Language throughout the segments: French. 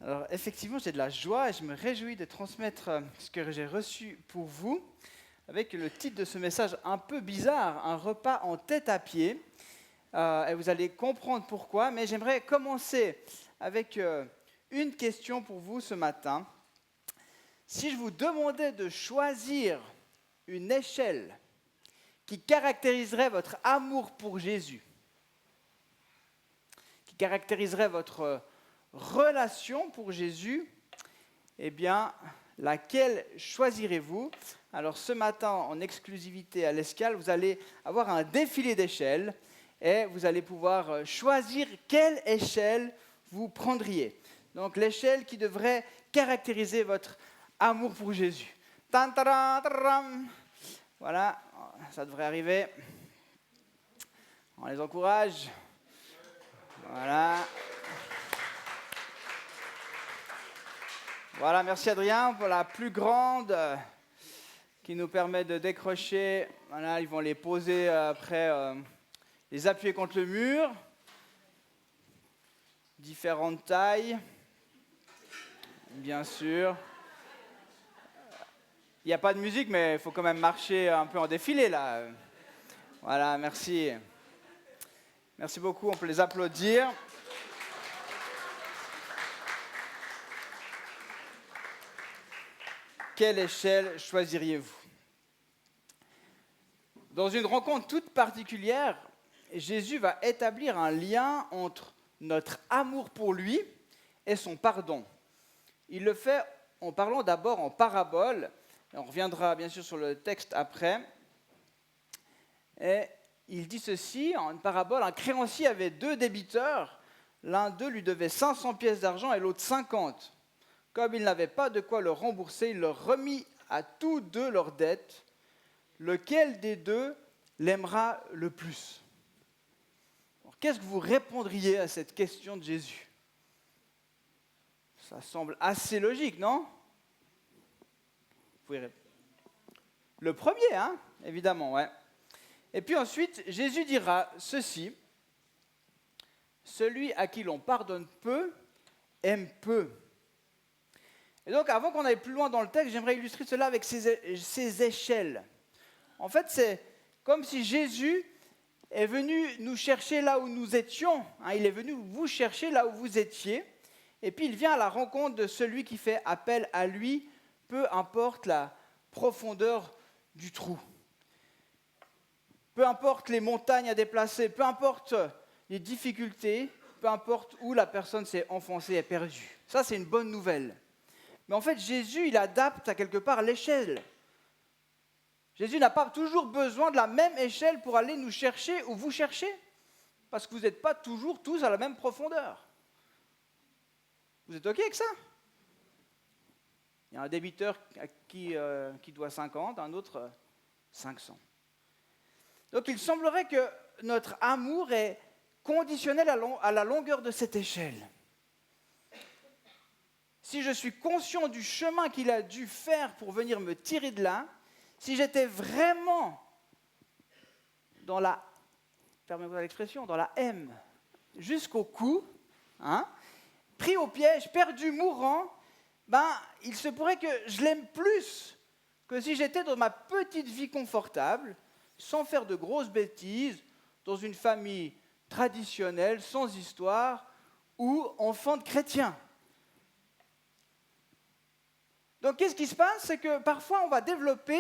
Alors effectivement, j'ai de la joie et je me réjouis de transmettre ce que j'ai reçu pour vous avec le titre de ce message un peu bizarre, un repas en tête à pied. Et vous allez comprendre pourquoi, mais j'aimerais commencer avec une question pour vous ce matin. Si je vous demandais de choisir une échelle qui caractériserait votre amour pour Jésus, qui caractériserait votre relation pour Jésus, eh bien, laquelle choisirez-vous? Alors ce matin, en exclusivité à l'Escale, vous allez avoir un défilé d'échelles et vous allez pouvoir choisir quelle échelle vous prendriez. Donc l'échelle qui devrait caractériser votre amour pour Jésus. Tantaram. Voilà, ça devrait arriver. On les encourage. Voilà. Voilà, merci Adrien pour la plus grande qui nous permet de décrocher. Voilà, ils vont les poser après, les appuyer contre le mur. Différentes tailles, bien sûr. Il n'y a pas de musique, mais il faut quand même marcher un peu en défilé là. Voilà, merci. Merci beaucoup, on peut les applaudir. Quelle échelle choisiriez-vous? Dans une rencontre toute particulière, Jésus va établir un lien entre notre amour pour lui et son pardon. Il le fait en parlant d'abord en parabole, et on reviendra bien sûr sur le texte après. Et il dit ceci, en une parabole, un créancier avait 2 débiteurs, l'un d'eux lui devait 500 pièces d'argent et l'autre 50. Comme il n'avait pas de quoi le rembourser, il leur remit à tous 2 leurs dettes. Lequel des 2 l'aimera le plus? Alors, qu'est-ce que vous répondriez à cette question de Jésus? Ça semble assez logique, non? Vous pouvez répondre. Le premier, hein? Évidemment, ouais. Et puis ensuite, Jésus dira ceci, « Celui à qui l'on pardonne peu, aime peu. » Et donc, avant qu'on aille plus loin dans le texte, j'aimerais illustrer cela avec ces échelles. En fait, c'est comme si Jésus est venu nous chercher là où nous étions. Il est venu vous chercher là où vous étiez. Et puis, il vient à la rencontre de celui qui fait appel à lui, peu importe la profondeur du trou. Peu importe les montagnes à déplacer, peu importe les difficultés, peu importe où la personne s'est enfoncée et perdue. Ça, c'est une bonne nouvelle. Mais en fait, Jésus, il adapte à quelque part l'échelle. Jésus n'a pas toujours besoin de la même échelle pour aller nous chercher ou vous chercher, parce que vous n'êtes pas toujours tous à la même profondeur. Vous êtes OK avec ça? Il y a un débiteur qui doit 50, un autre 500. Donc il semblerait que notre amour est conditionnel à la longueur de cette échelle. Si je suis conscient du chemin qu'il a dû faire pour venir me tirer de là, si j'étais vraiment dans la, permettez-moi l'expression, dans la M, jusqu'au cou, pris au piège, perdu, mourant, il se pourrait que je l'aime plus que si j'étais dans ma petite vie confortable, sans faire de grosses bêtises, dans une famille traditionnelle, sans histoire, ou enfant de chrétien. Donc, qu'est-ce qui se passe? C'est que parfois, on va développer,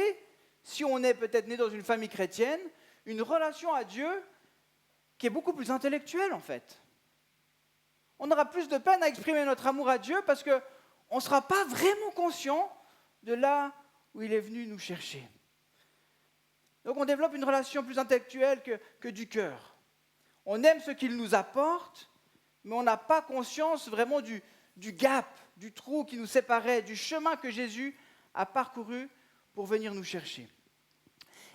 si on est peut-être né dans une famille chrétienne, une relation à Dieu qui est beaucoup plus intellectuelle, en fait. On aura plus de peine à exprimer notre amour à Dieu parce qu'on ne sera pas vraiment conscient de là où il est venu nous chercher. Donc, on développe une relation plus intellectuelle que du cœur. On aime ce qu'il nous apporte, mais on n'a pas conscience vraiment du gap, du trou qui nous séparait, du chemin que Jésus a parcouru pour venir nous chercher.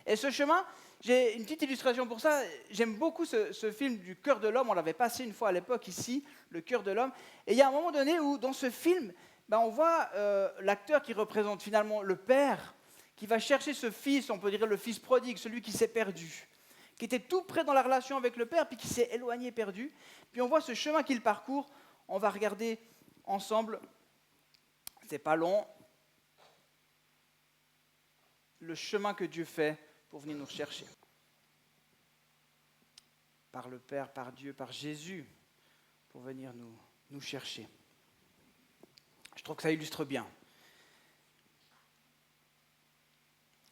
Et ce chemin, j'ai une petite illustration pour ça. J'aime beaucoup ce film du Cœur de l'homme. On l'avait passé une fois à l'époque ici, Le Cœur de l'homme. Et il y a un moment donné où, dans ce film, on voit l'acteur qui représente finalement le père, qui va chercher ce fils, on peut dire le fils prodigue, celui qui s'est perdu, qui était tout près dans la relation avec le Père, puis qui s'est éloigné, perdu. Puis on voit ce chemin qu'il parcourt. On va regarder ensemble, c'est pas long, le chemin que Dieu fait pour venir nous chercher. Par le Père, par Dieu, par Jésus, pour venir nous chercher. Je trouve que ça illustre bien.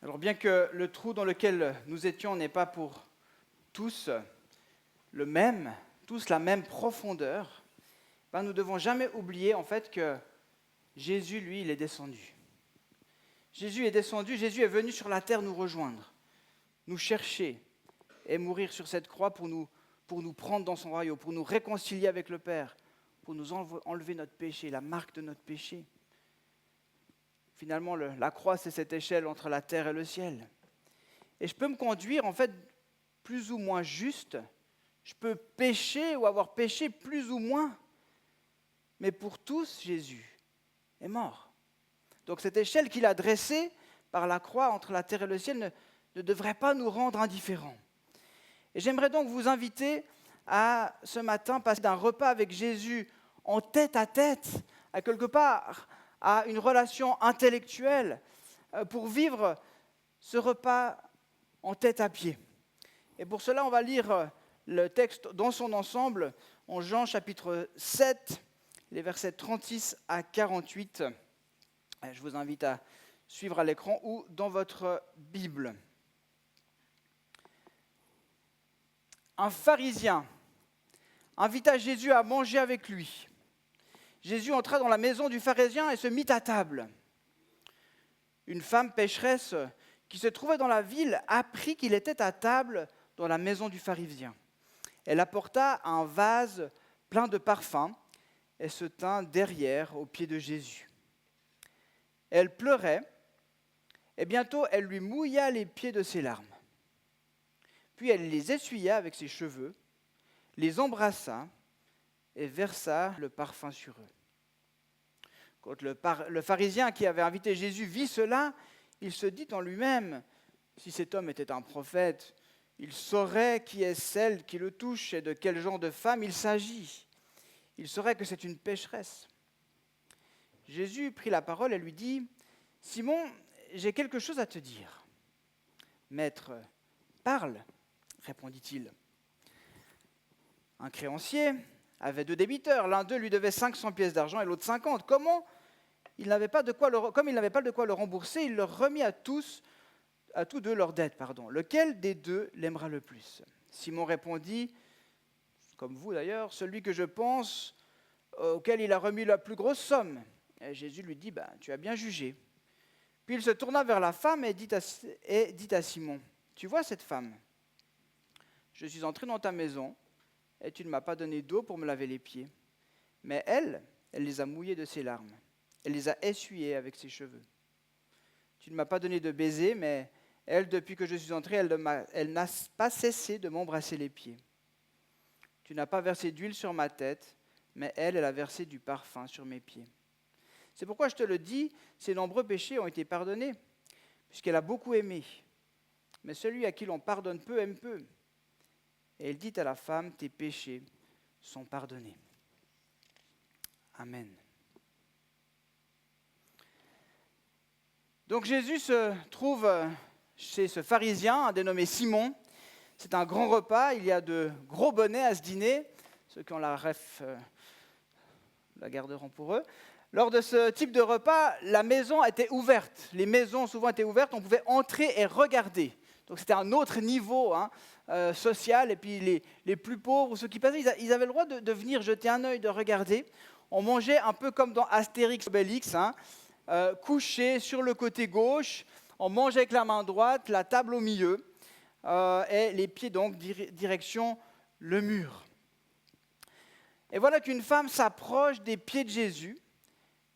Alors bien que le trou dans lequel nous étions n'est pas pour tous le même, tous la même profondeur, nous ne devons jamais oublier en fait que Jésus, lui, il est descendu. Jésus est descendu, Jésus est venu sur la terre nous rejoindre, nous chercher et mourir sur cette croix pour nous prendre dans son royaume, pour nous réconcilier avec le Père, pour nous enlever notre péché, la marque de notre péché. Finalement, la croix, c'est cette échelle entre la terre et le ciel. Et je peux me conduire, en fait, plus ou moins juste. Je peux pécher ou avoir péché plus ou moins. Mais pour tous, Jésus est mort. Donc cette échelle qu'il a dressée par la croix entre la terre et le ciel ne devrait pas nous rendre indifférents. Et j'aimerais donc vous inviter à, ce matin, passer d'un repas avec Jésus en tête, à quelque part, à une relation intellectuelle, pour vivre ce repas en tête à pied. Et pour cela, on va lire le texte dans son ensemble, en Jean chapitre 7, les versets 36 à 48. Je vous invite à suivre à l'écran ou dans votre Bible. Un pharisien invita Jésus à manger avec lui. Jésus entra dans la maison du pharisien et se mit à table. Une femme pécheresse qui se trouvait dans la ville apprit qu'il était à table dans la maison du pharisien. Elle apporta un vase plein de parfums et se tint derrière aux pieds de Jésus. Elle pleurait et bientôt elle lui mouilla les pieds de ses larmes. Puis elle les essuya avec ses cheveux, les embrassa et versa le parfum sur eux. Quand le pharisien qui avait invité Jésus vit cela, il se dit en lui-même, si cet homme était un prophète, il saurait qui est celle qui le touche et de quel genre de femme il s'agit. Il saurait que c'est une pécheresse. Jésus prit la parole et lui dit, « Simon, j'ai quelque chose à te dire. »« Maître, parle, répondit-il. Un créancier avait 2 débiteurs. L'un d'eux lui devait 500 pièces d'argent et l'autre 50. Comme il n'avait pas de quoi le rembourser, il leur remit à tous deux leurs dettes. Lequel des deux l'aimera le plus ? Simon répondit, comme vous d'ailleurs, celui que je pense, auquel il a remis la plus grosse somme. Et Jésus lui dit, tu as bien jugé. Puis il se tourna vers la femme et dit à Simon, tu vois cette femme ? Je suis entré dans ta maison et tu ne m'as pas donné d'eau pour me laver les pieds. Mais elle les a mouillés de ses larmes. Elle les a essuyés avec ses cheveux. Tu ne m'as pas donné de baiser, mais elle, depuis que je suis entré, elle n'a pas cessé de m'embrasser les pieds. Tu n'as pas versé d'huile sur ma tête, mais elle a versé du parfum sur mes pieds. C'est pourquoi je te le dis, ses nombreux péchés ont été pardonnés, puisqu'elle a beaucoup aimé. Mais celui à qui l'on pardonne peu aime peu. Et il dit à la femme, tes péchés sont pardonnés. Amen. Donc Jésus se trouve chez ce pharisien, dénommé Simon. C'est un grand repas, il y a de gros bonnets à ce dîner. Ceux qui ont la ref la garderont pour eux. Lors de ce type de repas, la maison était ouverte. Les maisons souvent étaient ouvertes, on pouvait entrer et regarder. Donc c'était un autre niveau social. Et puis les plus pauvres, ceux qui passaient, ils avaient le droit de venir jeter un œil, de regarder. On mangeait un peu comme dans Astérix Obélix, couché sur le côté gauche. On mangeait avec la main droite, la table au milieu. Et les pieds donc direction le mur. Et voilà qu'une femme s'approche des pieds de Jésus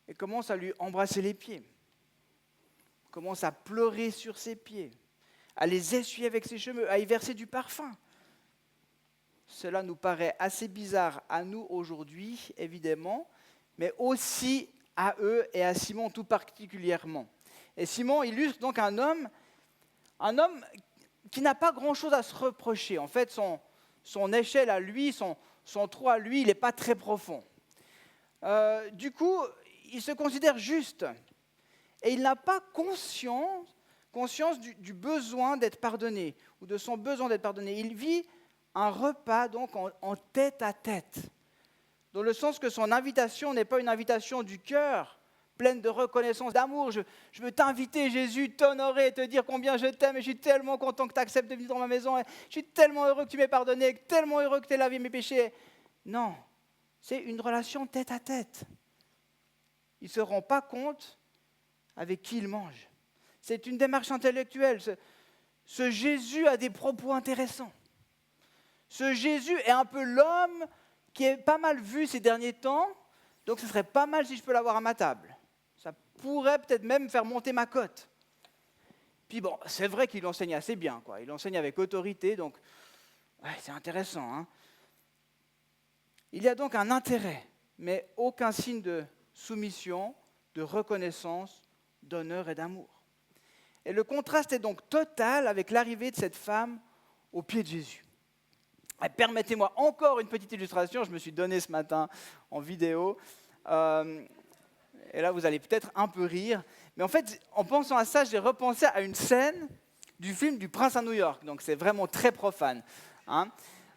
et commence à lui embrasser les pieds, commence à pleurer sur ses pieds, à les essuyer avec ses cheveux, à y verser du parfum. Cela nous paraît assez bizarre à nous aujourd'hui, évidemment, mais aussi à eux et à Simon tout particulièrement. Et Simon illustre donc un homme qui n'a pas grand-chose à se reprocher. En fait, son échelle à lui, son trou à lui, il n'est pas très profond. Du coup, il se considère juste. Et il n'a pas conscience du besoin d'être pardonné, ou de son besoin d'être pardonné. Il vit un repas donc en tête à tête, dans le sens que son invitation n'est pas une invitation du cœur, pleine de reconnaissance, d'amour. Je veux t'inviter, Jésus, t'honorer, te dire combien je t'aime, et je suis tellement content que tu acceptes de venir dans ma maison, et je suis tellement heureux que tu m'aies pardonné, tellement heureux que tu aies lavé mes péchés. Non, c'est une relation tête à tête. Il ne se rend pas compte avec qui il mange. C'est une démarche intellectuelle. Ce Jésus a des propos intéressants. Ce Jésus est un peu l'homme qui est pas mal vu ces derniers temps, donc ce serait pas mal si je peux l'avoir à ma table. Ça pourrait peut-être même faire monter ma cote. Puis bon, c'est vrai qu'il enseigne assez bien, quoi. Il enseigne avec autorité, donc ouais, c'est intéressant. Hein. Il y a donc un intérêt, mais aucun signe de soumission, de reconnaissance, d'honneur et d'amour. Et le contraste est donc total avec l'arrivée de cette femme au pied de Jésus. Et permettez-moi encore une petite illustration, je me suis donné ce matin en vidéo. Et là, vous allez peut-être un peu rire. Mais en fait, en pensant à ça, j'ai repensé à une scène du film du Prince à New York. Donc c'est vraiment très profane. Hein.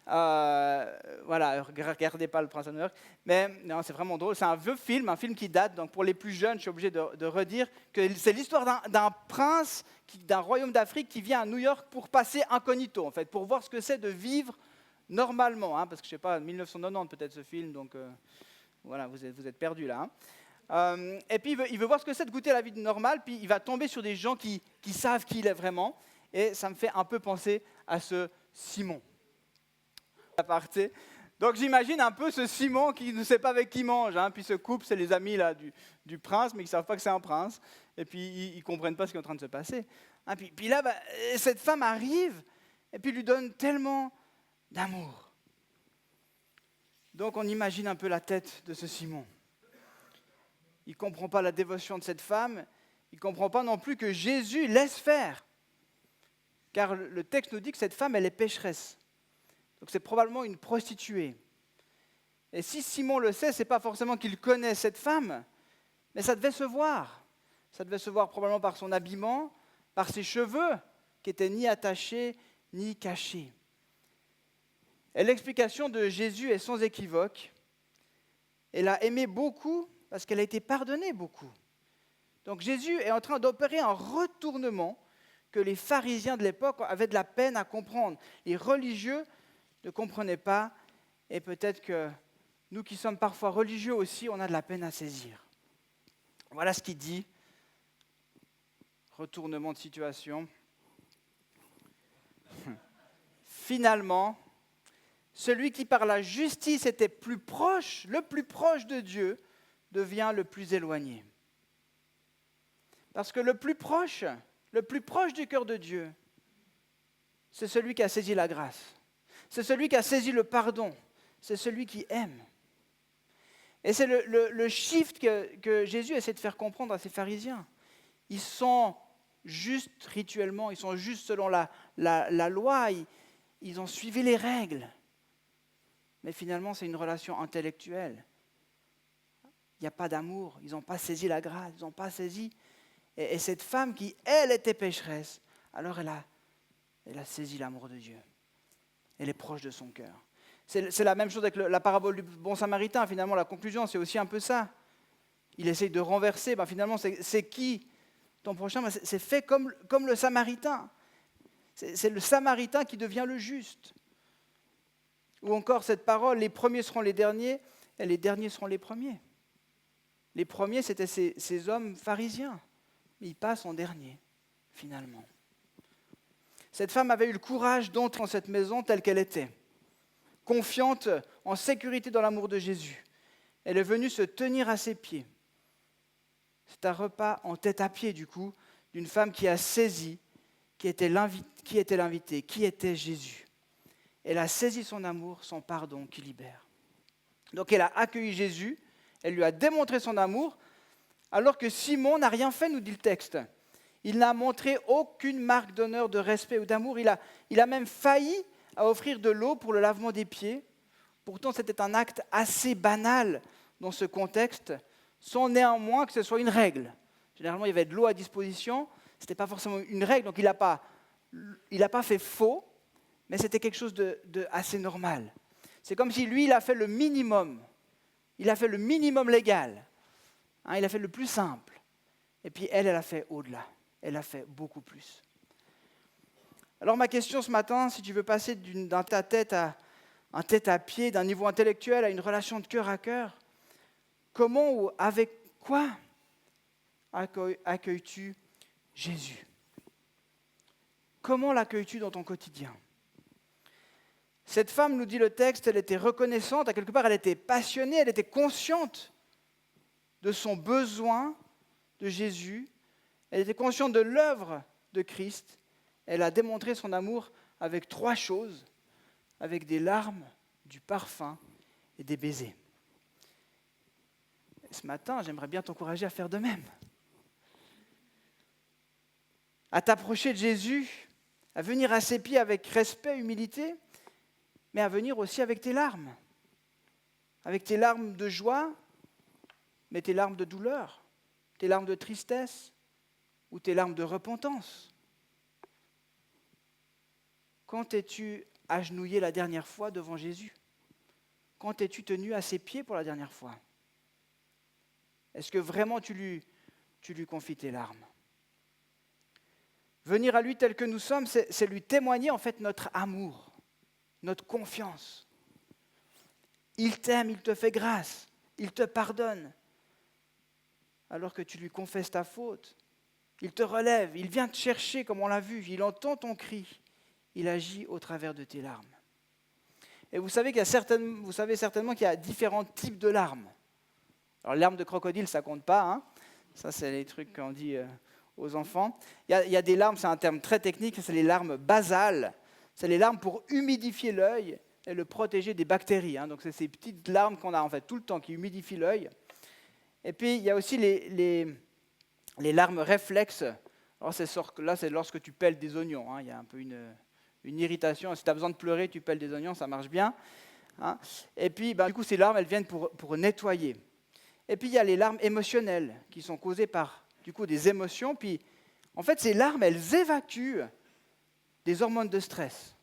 Voilà, regardez pas le Prince à New York. Mais non, c'est vraiment drôle. C'est un vieux film, un film qui date. Donc pour les plus jeunes, je suis obligé de redire que c'est l'histoire d'un prince d'un royaume d'Afrique qui vient à New York pour passer incognito, en fait, pour voir ce que c'est de vivre normalement. Hein, parce que je sais pas, 1990 peut-être ce film. Donc voilà, vous êtes perdus là. Hein. Et puis il veut voir ce que c'est de goûter à la vie normale. Puis il va tomber sur des gens qui savent qui il est vraiment. Et ça me fait un peu penser à ce Simon. Donc j'imagine un peu ce Simon qui ne sait pas avec qui il mange, hein, puis ce couple, c'est les amis là, du prince, mais qui ne savent pas que c'est un prince, et puis ils ne comprennent pas ce qui est en train de se passer. Hein, puis là, cette femme arrive, et puis lui donne tellement d'amour. Donc on imagine un peu la tête de ce Simon. Il ne comprend pas la dévotion de cette femme, il ne comprend pas non plus que Jésus laisse faire, car le texte nous dit que cette femme, elle est pécheresse. Donc c'est probablement une prostituée. Et si Simon le sait, ce n'est pas forcément qu'il connaît cette femme, mais ça devait se voir. Ça devait se voir probablement par son habillement, par ses cheveux, qui n'étaient ni attachés, ni cachés. Et l'explication de Jésus est sans équivoque. Elle a aimé beaucoup parce qu'elle a été pardonnée beaucoup. Donc Jésus est en train d'opérer un retournement que les pharisiens de l'époque avaient de la peine à comprendre. Les religieux ne comprenaient pas, et peut-être que nous qui sommes parfois religieux aussi, on a de la peine à saisir. Voilà ce qu'il dit. Retournement de situation. Finalement, celui qui par la justice était plus proche, le plus proche de Dieu, devient le plus éloigné. Parce que le plus proche du cœur de Dieu, c'est celui qui a saisi la grâce. C'est celui qui a saisi le pardon. C'est celui qui aime. Et c'est le shift que Jésus essaie de faire comprendre à ces pharisiens. Ils sont justes rituellement, ils sont justes selon la loi, ils ont suivi les règles. Mais finalement, c'est une relation intellectuelle. Il n'y a pas d'amour, ils n'ont pas saisi la grâce, ils n'ont pas saisi. Et cette femme qui, elle, était pécheresse, alors elle a saisi l'amour de Dieu. Elle est proche de son cœur. C'est la même chose avec la parabole du bon samaritain. Finalement, la conclusion, c'est aussi un peu ça. Il essaye de renverser. Finalement, c'est qui ton prochain? C'est fait comme le samaritain. C'est le samaritain qui devient le juste. Ou encore cette parole, les premiers seront les derniers, et les derniers seront les premiers. Les premiers, c'était ces hommes pharisiens. Mais ils passent en dernier, finalement. Cette femme avait eu le courage d'entrer dans cette maison telle qu'elle était, confiante, en sécurité dans l'amour de Jésus. Elle est venue se tenir à ses pieds. C'est un repas en tête à pied, du coup, d'une femme qui a saisi qui était l'invité, qui était Jésus. Elle a saisi son amour, son pardon qui libère. Donc elle a accueilli Jésus, elle lui a démontré son amour, alors que Simon n'a rien fait, nous dit le texte. Il n'a montré aucune marque d'honneur, de respect ou d'amour. Il a même failli à offrir de l'eau pour le lavement des pieds. Pourtant, c'était un acte assez banal dans ce contexte, sans néanmoins que ce soit une règle. Généralement, il y avait de l'eau à disposition. Ce n'était pas forcément une règle, donc il n'a pas fait faux, mais c'était quelque chose de assez normal. C'est comme si lui, il a fait le minimum. Il a fait le minimum légal. Il a fait le plus simple. Et puis elle a fait au-delà. Elle a fait beaucoup plus. Alors ma question ce matin, si tu veux passer d'un tête-à-tête à un tête-à-pied, d'un niveau intellectuel à une relation de cœur à cœur, comment ou avec quoi accueilles-tu Jésus? Comment l'accueilles-tu dans ton quotidien? Cette femme, nous dit le texte, elle était reconnaissante, à quelque part elle était passionnée, elle était consciente de son besoin de Jésus, elle était consciente de l'œuvre de Christ, elle a démontré son amour avec 3 choses, avec des larmes, du parfum et des baisers. Et ce matin, j'aimerais bien t'encourager à faire de même. À t'approcher de Jésus, à venir à ses pieds avec respect, humilité, mais à venir aussi avec tes larmes de joie, mais tes larmes de douleur, tes larmes de tristesse ou tes larmes de repentance. Quand es-tu agenouillé la dernière fois devant Jésus? Quand es-tu tenu à ses pieds pour la dernière fois? Est-ce que vraiment tu lui confies tes larmes? Venir à lui tel que nous sommes, c'est lui témoigner en fait notre amour, notre confiance. Il t'aime, il te fait grâce, il te pardonne. Alors que tu lui confesses ta faute, il te relève, il vient te chercher comme on l'a vu, il entend ton cri, il agit au travers de tes larmes. Et vous savez certainement qu'il y a différents types de larmes. Alors les larmes de crocodile, ça compte pas, hein. Ça c'est les trucs qu'on dit aux enfants. Il y a des larmes, c'est un terme très technique, c'est les larmes basales. C'est les larmes pour humidifier l'œil et le protéger des bactéries. Donc c'est ces petites larmes qu'on a en fait tout le temps qui humidifient l'œil. Et puis il y a aussi les larmes réflexes. Alors c'est lorsque tu pèles des oignons. Il y a un peu une irritation. Si tu as besoin de pleurer, tu pèles des oignons, ça marche bien. Et puis du coup ces larmes, elles viennent pour nettoyer. Et puis il y a les larmes émotionnelles qui sont causées par du coup des émotions. Puis en fait ces larmes, elles évacuent des hormones de stress.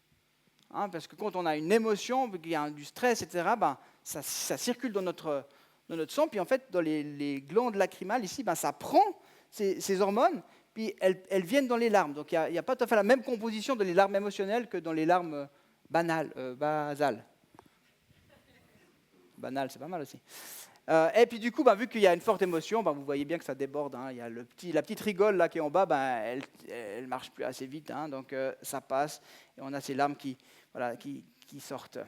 Parce que quand on a une émotion, qu'il y a du stress, etc., ça circule dans notre sang. Puis en fait, dans les glandes lacrymales, ici, ça prend ces hormones, puis elles viennent dans les larmes. Donc il n'y a pas tout à fait la même composition dans les larmes émotionnelles que dans les larmes basales. Banal, c'est pas mal aussi. Et puis du coup, vu qu'il y a une forte émotion, vous voyez bien que ça déborde. Il y a la petite rigole là qui est en bas, elle marche plus assez vite, donc ça passe et on a ces larmes qui sortent.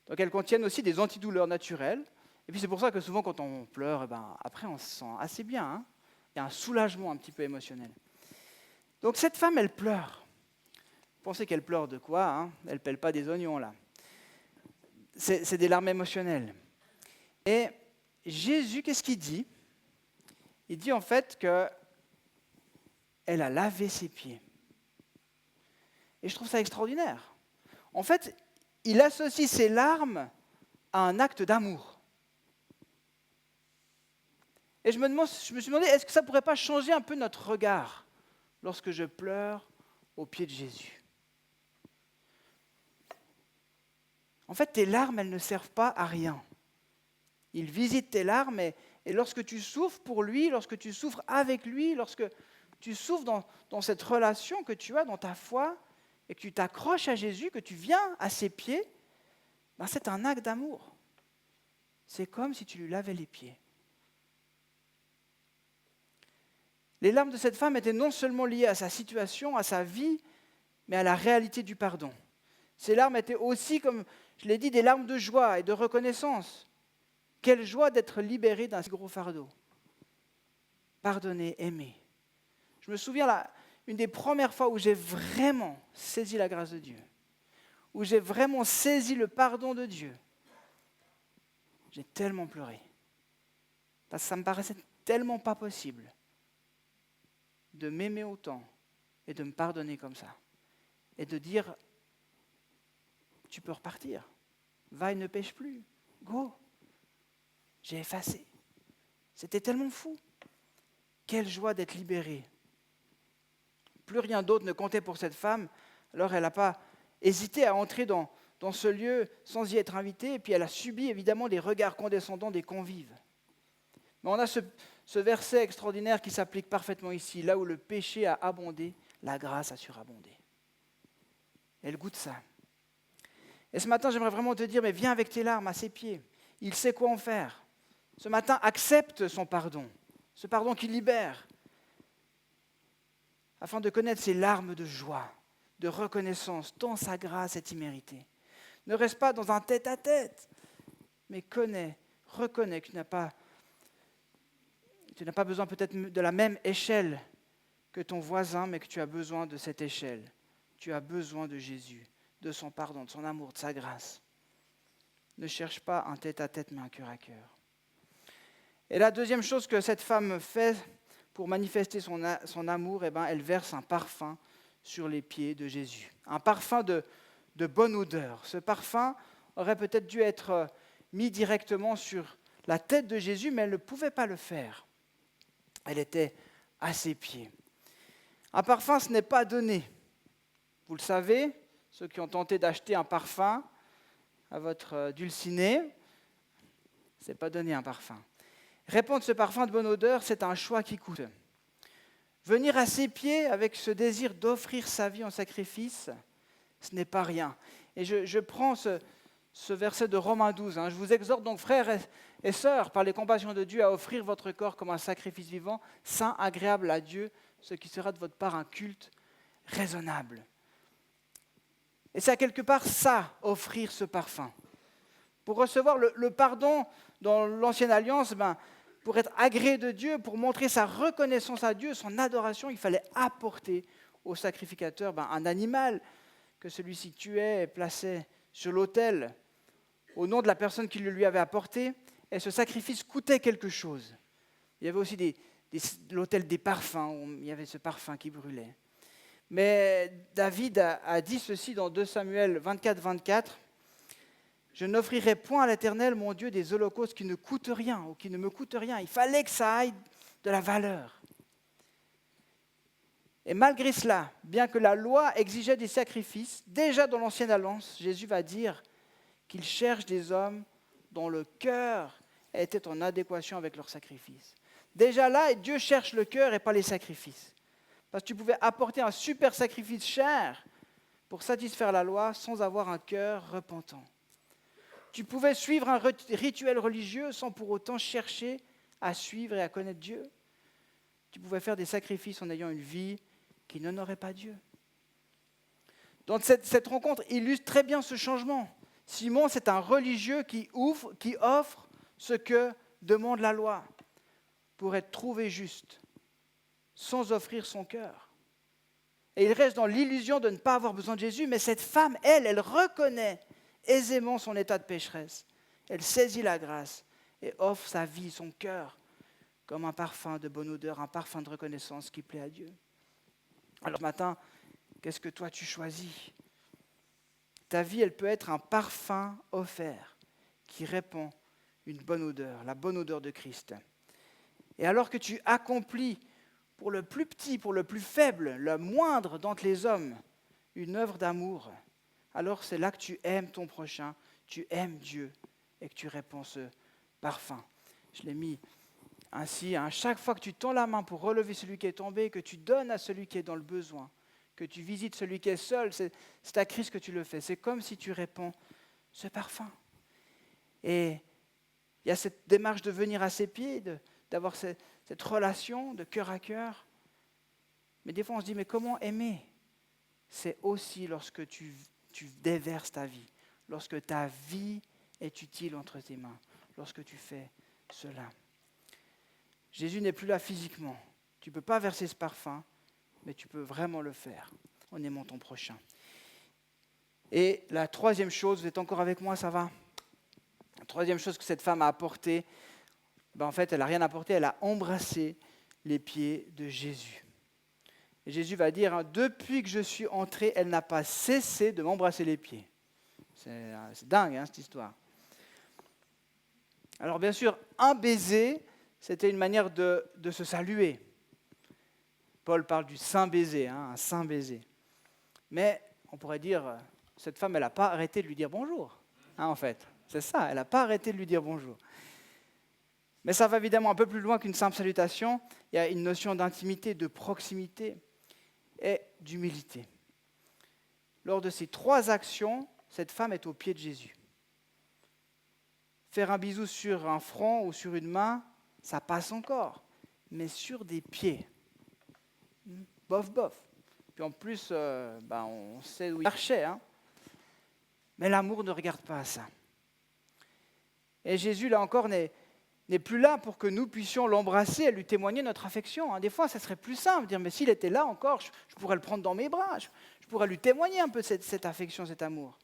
Donc elles contiennent aussi des antidouleurs naturelles. Et puis c'est pour ça que souvent quand on pleure, après on se sent assez bien. Il y a un soulagement un petit peu émotionnel. Donc cette femme, elle pleure. Vous pensez qu'elle pleure de quoi? Elle ne pèle pas des oignons là. C'est des larmes émotionnelles. Et Jésus, qu'est-ce qu'il dit? Il dit en fait qu'elle a lavé ses pieds. Et je trouve ça extraordinaire. En fait, il associe ses larmes à un acte d'amour. Et je me suis demandé, est-ce que ça ne pourrait pas changer un peu notre regard lorsque je pleure aux pieds de Jésus? En fait, tes larmes, elles ne servent pas à rien. Il visite tes larmes et lorsque tu souffres pour lui, lorsque tu souffres avec lui, lorsque tu souffres dans cette relation que tu as, dans ta foi, et que tu t'accroches à Jésus, que tu viens à ses pieds, c'est un acte d'amour. C'est comme si tu lui lavais les pieds. Les larmes de cette femme étaient non seulement liées à sa situation, à sa vie, mais à la réalité du pardon. Ces larmes étaient aussi, comme je l'ai dit, des larmes de joie et de reconnaissance. Quelle joie d'être libéré d'un si gros fardeau. Pardonner, aimer. Je me souviens, une des premières fois où j'ai vraiment saisi la grâce de Dieu, où j'ai vraiment saisi le pardon de Dieu, j'ai tellement pleuré. Parce que ça me paraissait tellement pas possible de m'aimer autant et de me pardonner comme ça. Et de dire, tu peux repartir. Va et ne pêche plus. Go. J'ai effacé. C'était tellement fou. Quelle joie d'être libérée. Plus rien d'autre ne comptait pour cette femme. Alors elle n'a pas hésité à entrer dans ce lieu sans y être invitée. Et puis elle a subi évidemment les regards condescendants des convives. Mais on a ce verset extraordinaire qui s'applique parfaitement ici. Là où le péché a abondé, la grâce a surabondé. Elle goûte ça. Et ce matin, j'aimerais vraiment te dire, mais viens avec tes larmes à ses pieds. Il sait quoi en faire. Ce matin, accepte son pardon. Ce pardon qui libère. Afin de connaître ses larmes de joie, de reconnaissance, tant sa grâce est imméritée. Ne reste pas dans un tête-à-tête, mais reconnais que tu n'as pas besoin peut-être de la même échelle que ton voisin, mais que tu as besoin de cette échelle. Tu as besoin de Jésus, de son pardon, de son amour, de sa grâce. Ne cherche pas un tête-à-tête, mais un cœur à cœur. Et la deuxième chose que cette femme fait pour manifester son amour, elle verse un parfum sur les pieds de Jésus. Un parfum de bonne odeur. Ce parfum aurait peut-être dû être mis directement sur la tête de Jésus, mais elle ne pouvait pas le faire. Elle était à ses pieds. Un parfum, ce n'est pas donné. Vous le savez, ceux qui ont tenté d'acheter un parfum à votre dulciné, ce n'est pas donné un parfum. Répandre ce parfum de bonne odeur, c'est un choix qui coûte. Venir à ses pieds avec ce désir d'offrir sa vie en sacrifice, ce n'est pas rien. Et je prends ce verset de Romains 12. Je vous exhorte donc, frères et sœurs, par les compassions de Dieu, à offrir votre corps comme un sacrifice vivant, saint, agréable à Dieu, ce qui sera de votre part un culte raisonnable. Et c'est à quelque part ça, offrir ce parfum. Pour recevoir le pardon dans l'Ancienne Alliance, pour être agréé de Dieu, pour montrer sa reconnaissance à Dieu, son adoration, il fallait apporter au sacrificateur un animal que celui-ci tuait et plaçait sur l'autel au nom de la personne qui le lui avait apporté. Et ce sacrifice coûtait quelque chose. Il y avait aussi l'autel des parfums, où il y avait ce parfum qui brûlait. Mais David a dit ceci dans 2 Samuel 24, 24. « Je n'offrirai point à l'Éternel, mon Dieu, des holocaustes qui ne coûtent rien ou qui ne me coûtent rien. » Il fallait que ça aille de la valeur. Et malgré cela, bien que la loi exigeait des sacrifices, déjà dans l'Ancienne Alliance, Jésus va dire qu'il cherche des hommes dont le cœur était en adéquation avec leur sacrifice. Déjà là, Dieu cherche le cœur et pas les sacrifices. Parce que tu pouvais apporter un super sacrifice cher pour satisfaire la loi sans avoir un cœur repentant. Tu pouvais suivre un rituel religieux sans pour autant chercher à suivre et à connaître Dieu. Tu pouvais faire des sacrifices en ayant une vie qui n'honorait pas Dieu. Donc cette rencontre illustre très bien ce changement. Simon, c'est un religieux qui offre ce que demande la loi pour être trouvé juste, sans offrir son cœur. Et il reste dans l'illusion de ne pas avoir besoin de Jésus, mais cette femme, elle reconnaît aisément son état de pécheresse. Elle saisit la grâce et offre sa vie, son cœur, comme un parfum de bonne odeur, un parfum de reconnaissance qui plaît à Dieu. Alors ce matin, qu'est-ce que toi tu choisis ? Ta vie, elle peut être un parfum offert qui répand une bonne odeur, la bonne odeur de Christ. Et alors que tu accomplis pour le plus petit, pour le plus faible, le moindre d'entre les hommes, une œuvre d'amour, alors c'est là que tu aimes ton prochain, tu aimes Dieu et que tu répands ce parfum. Je l'ai mis ainsi, chaque fois que tu tends la main pour relever celui qui est tombé, que tu donnes à celui qui est dans le besoin, que tu visites celui qui est seul, c'est à Christ que tu le fais. C'est comme si tu répands ce parfum. Et il y a cette démarche de venir à ses pieds, d'avoir cette relation de cœur à cœur. Mais des fois on se dit, mais comment aimer ? C'est aussi lorsque tu déverses ta vie, lorsque ta vie est utile entre tes mains, lorsque tu fais cela. Jésus n'est plus là physiquement. Tu ne peux pas verser ce parfum, mais tu peux vraiment le faire en aimant ton prochain. Et la troisième chose, vous êtes encore avec moi, ça va ? La troisième chose que cette femme a apportée, en fait, elle n'a rien apporté, elle a embrassé les pieds de Jésus. Et Jésus va dire, depuis que je suis entré, elle n'a pas cessé de m'embrasser les pieds. C'est dingue, cette histoire. Alors bien sûr, un baiser, c'était une manière de se saluer. Paul parle du saint baiser, un saint baiser. Mais on pourrait dire, cette femme, elle n'a pas arrêté de lui dire bonjour, en fait. C'est ça, elle n'a pas arrêté de lui dire bonjour. Mais ça va évidemment un peu plus loin qu'une simple salutation. Il y a une notion d'intimité, de proximité et d'humilité. Lors de ces 3 actions, cette femme est aux pieds de Jésus. Faire un bisou sur un front ou sur une main, ça passe encore. Mais sur des pieds, bof, bof. Puis en plus, on sait où il cherchait. Mais l'amour ne regarde pas à ça. Et Jésus, là encore, n'est plus là pour que nous puissions l'embrasser et lui témoigner notre affection. Des fois, ça serait plus simple de dire, mais s'il était là encore, je pourrais le prendre dans mes bras, je pourrais lui témoigner un peu cette affection, cet amour.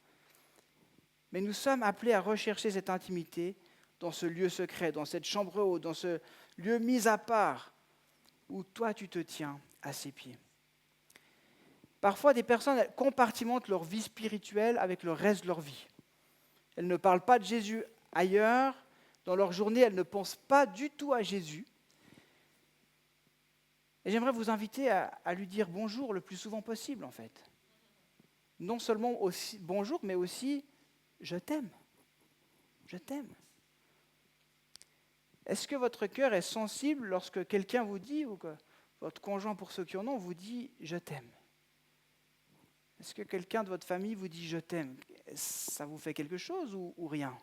Mais nous sommes appelés à rechercher cette intimité dans ce lieu secret, dans cette chambre haute, dans ce lieu mis à part, où toi tu te tiens à ses pieds. Parfois, des personnes elles compartimentent leur vie spirituelle avec le reste de leur vie. Elles ne parlent pas de Jésus ailleurs. Dans leur journée, elles ne pensent pas du tout à Jésus. Et j'aimerais vous inviter à lui dire bonjour le plus souvent possible, en fait. Non seulement aussi bonjour, mais aussi je t'aime. Je t'aime. Est-ce que votre cœur est sensible lorsque quelqu'un vous dit, ou que votre conjoint, pour ceux qui en ont, vous dit je t'aime? Est-ce que quelqu'un de votre famille vous dit je t'aime? Ça vous fait quelque chose ou rien?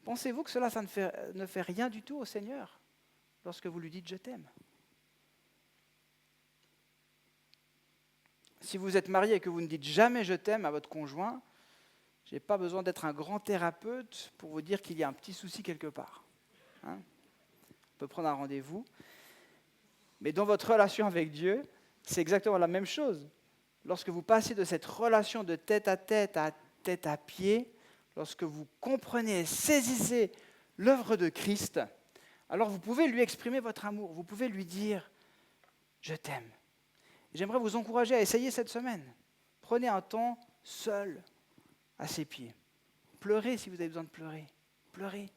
Pensez-vous que cela ne fait rien du tout au Seigneur lorsque vous lui dites « je t'aime » ? Si vous êtes marié et que vous ne dites jamais « je t'aime » à votre conjoint, je n'ai pas besoin d'être un grand thérapeute pour vous dire qu'il y a un petit souci quelque part. On peut prendre un rendez-vous. Mais dans votre relation avec Dieu, c'est exactement la même chose. Lorsque vous passez de cette relation de tête à tête à pied, lorsque vous comprenez et saisissez l'œuvre de Christ, alors vous pouvez lui exprimer votre amour, vous pouvez lui dire « je t'aime ». J'aimerais vous encourager à essayer cette semaine. Prenez un temps seul à ses pieds. Pleurez si vous avez besoin de pleurer. Pleurez.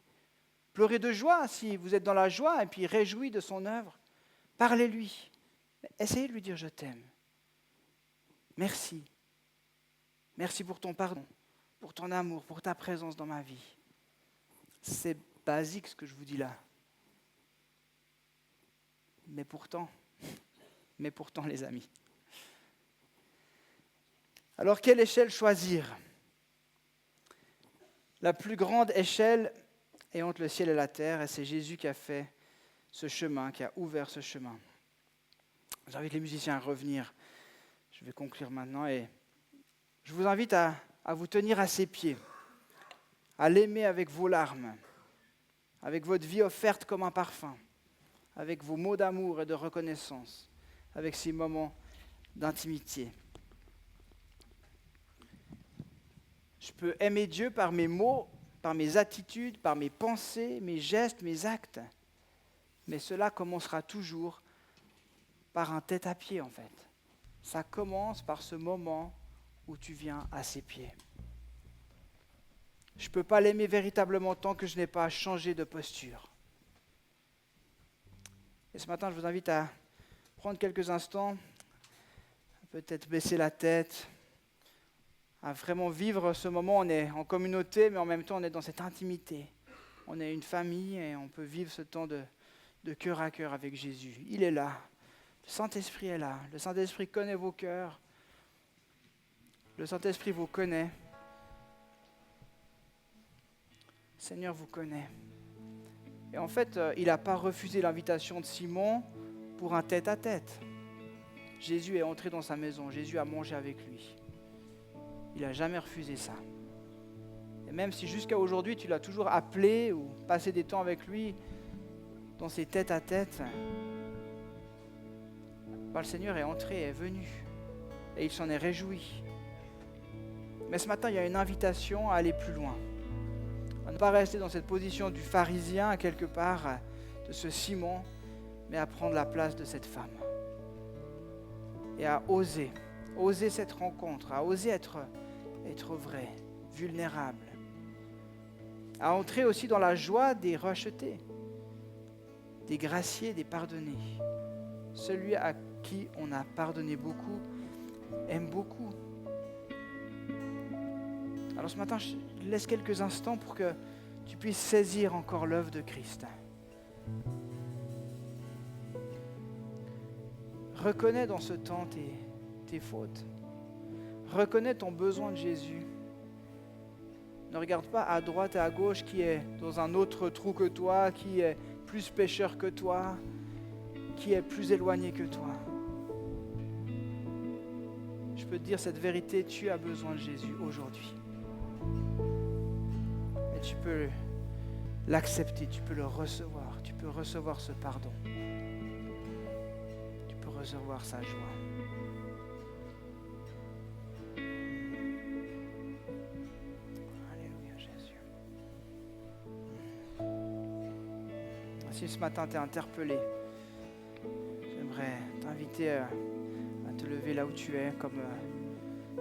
Pleurez de joie si vous êtes dans la joie et puis réjouis de son œuvre. Parlez-lui. Essayez de lui dire « je t'aime ». Merci. Merci pour ton pardon, pour ton amour, pour ta présence dans ma vie. C'est basique ce que je vous dis là. Mais pourtant, les amis. Alors, quelle échelle choisir ? La plus grande échelle est entre le ciel et la terre, et c'est Jésus qui a fait ce chemin, qui a ouvert ce chemin. J'invite les musiciens à revenir. Je vais conclure maintenant et je vous invite à vous tenir à ses pieds, à l'aimer avec vos larmes, avec votre vie offerte comme un parfum, avec vos mots d'amour et de reconnaissance, avec ces moments d'intimité. Je peux aimer Dieu par mes mots, par mes attitudes, par mes pensées, mes gestes, mes actes, mais cela commencera toujours par un tête-à-pied en fait. Ça commence par ce moment où tu viens à ses pieds. Je ne peux pas l'aimer véritablement tant que je n'ai pas changé de posture. Et ce matin, je vous invite à prendre quelques instants, à peut-être baisser la tête, à vraiment vivre ce moment. On est en communauté, mais en même temps, on est dans cette intimité. On est une famille et on peut vivre ce temps de cœur à cœur avec Jésus. Il est là. Le Saint-Esprit est là. Le Saint-Esprit connaît vos cœurs. Le Saint-Esprit vous connaît. Le Seigneur vous connaît. Et en fait, il n'a pas refusé l'invitation de Simon pour un tête-à-tête. Jésus est entré dans sa maison. Jésus a mangé avec lui. Il n'a jamais refusé ça. Et même si jusqu'à aujourd'hui, tu l'as toujours appelé ou passé des temps avec lui dans ses tête-à-tête, le Seigneur est entré, est venu, et il s'en est réjoui. Mais ce matin, il y a une invitation à aller plus loin, à ne pas rester dans cette position du pharisien, quelque part, de ce Simon, mais à prendre la place de cette femme. et à oser cette rencontre, à oser être vrai, vulnérable, à entrer aussi dans la joie des rachetés, des graciés, des pardonnés. Celui à qui on a pardonné beaucoup aime beaucoup. Alors ce matin, je laisse quelques instants pour que tu puisses saisir encore l'œuvre de Christ. Reconnais dans ce temps tes fautes. Reconnais ton besoin de Jésus. Ne regarde pas à droite et à gauche qui est dans un autre trou que toi, qui est plus pécheur que toi, qui est plus éloigné que toi. Je peux te dire cette vérité, tu as besoin de Jésus aujourd'hui. Et tu peux l'accepter, tu peux le recevoir, tu peux recevoir ce pardon. Tu peux recevoir sa joie. Alléluia Jésus. Si ce matin tu es interpellé, j'aimerais t'inviter à te lever là où tu es, comme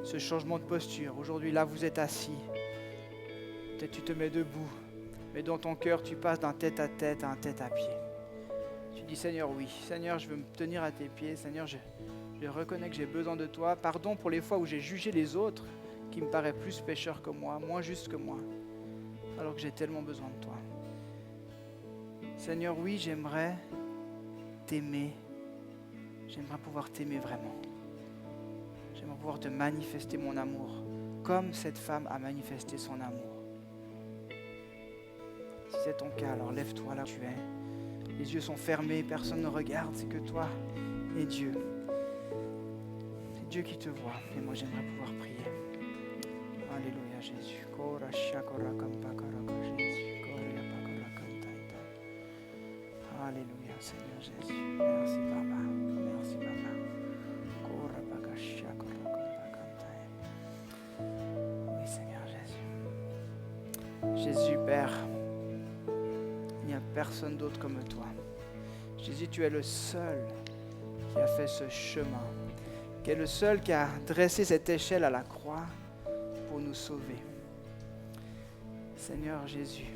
ce changement de posture. Aujourd'hui, là, vous êtes assis. Peut-être tu te mets debout, mais dans ton cœur, tu passes d'un tête-à-tête à un tête-à-pied. Tu dis, Seigneur, oui. Seigneur, je veux me tenir à tes pieds. Seigneur, je reconnais que j'ai besoin de toi. Pardon pour les fois où j'ai jugé les autres, qui me paraissent plus pécheurs que moi, moins justes que moi, alors que j'ai tellement besoin de toi. Seigneur, oui, j'aimerais t'aimer. J'aimerais pouvoir t'aimer vraiment. J'aimerais pouvoir te manifester mon amour, comme cette femme a manifesté son amour. Si c'est ton cas, alors lève-toi là où tu es. Les yeux sont fermés, personne ne regarde, c'est que toi et Dieu. C'est Dieu qui te voit, et moi j'aimerais pouvoir prier. Alléluia Jésus. Alléluia Seigneur Jésus. Merci Papa. Merci Papa. Oui Seigneur Jésus. Jésus Père, il n'y a personne d'autre comme toi. Jésus, tu es le seul qui a fait ce chemin, qui est le seul qui a dressé cette échelle à la croix pour nous sauver. Seigneur Jésus,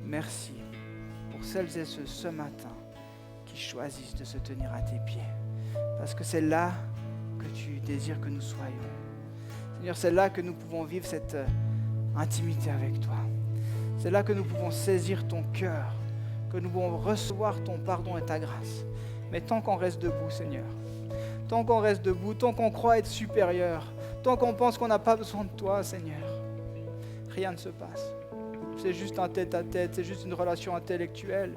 merci pour celles et ceux ce matin qui choisissent de se tenir à tes pieds. Parce que c'est là que tu désires que nous soyons. Seigneur, c'est là que nous pouvons vivre cette intimité avec toi. C'est là que nous pouvons saisir ton cœur, que nous pouvons recevoir ton pardon et ta grâce. Mais tant qu'on reste debout, Seigneur, tant qu'on reste debout, tant qu'on croit être supérieur, tant qu'on pense qu'on n'a pas besoin de toi, Seigneur, rien ne se passe. C'est juste un tête-à-tête, c'est juste une relation intellectuelle.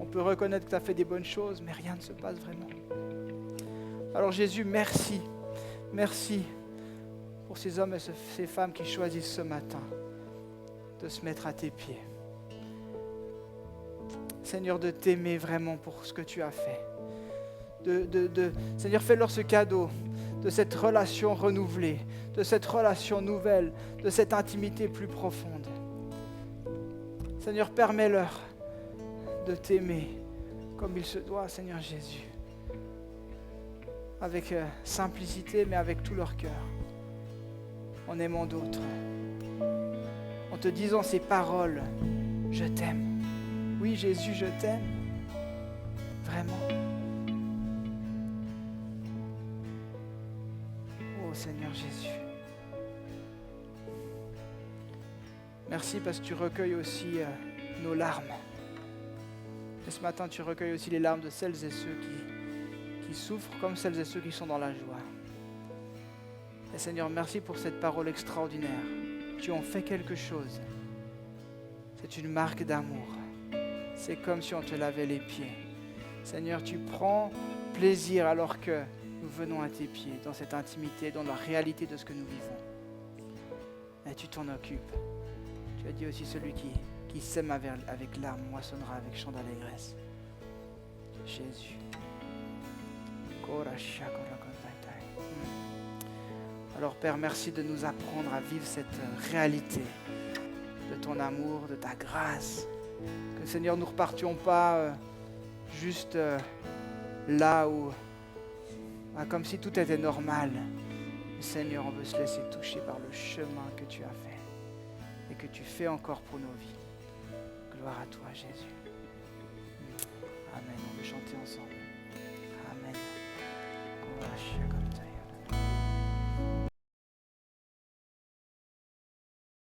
On peut reconnaître que tu as fait des bonnes choses, mais rien ne se passe vraiment. Alors Jésus, merci. Merci pour ces hommes et ces femmes qui choisissent ce matin de se mettre à tes pieds. Seigneur, de t'aimer vraiment pour ce que tu as fait. Seigneur, fais-leur ce cadeau de cette relation renouvelée, de cette relation nouvelle, de cette intimité plus profonde. Seigneur, permets-leur de t'aimer comme il se doit, Seigneur Jésus. Avec simplicité, mais avec tout leur cœur. En aimant d'autres. En te disant ces paroles, je t'aime. Oui, Jésus, je t'aime. Vraiment. Oh Seigneur Jésus. Merci parce que tu recueilles aussi nos larmes. Et ce matin, tu recueilles aussi les larmes de celles et ceux qui souffrent comme celles et ceux qui sont dans la joie. Et Seigneur, merci pour cette parole extraordinaire. Tu en fais quelque chose. C'est une marque d'amour. C'est comme si on te lavait les pieds. Seigneur, tu prends plaisir alors que nous venons à tes pieds, dans cette intimité, dans la réalité de ce que nous vivons. Et tu t'en occupes. Tu as dit aussi, celui qui sème avec larmes moissonnera avec chant d'allégresse. Jésus. Alors Père, merci de nous apprendre à vivre cette réalité de ton amour, de ta grâce. Que Seigneur, nous ne repartions pas juste là où Comme si tout était normal. Mais Seigneur, on veut se laisser toucher par le chemin que tu as fait et que tu fais encore pour nos vies. Gloire à toi, Jésus.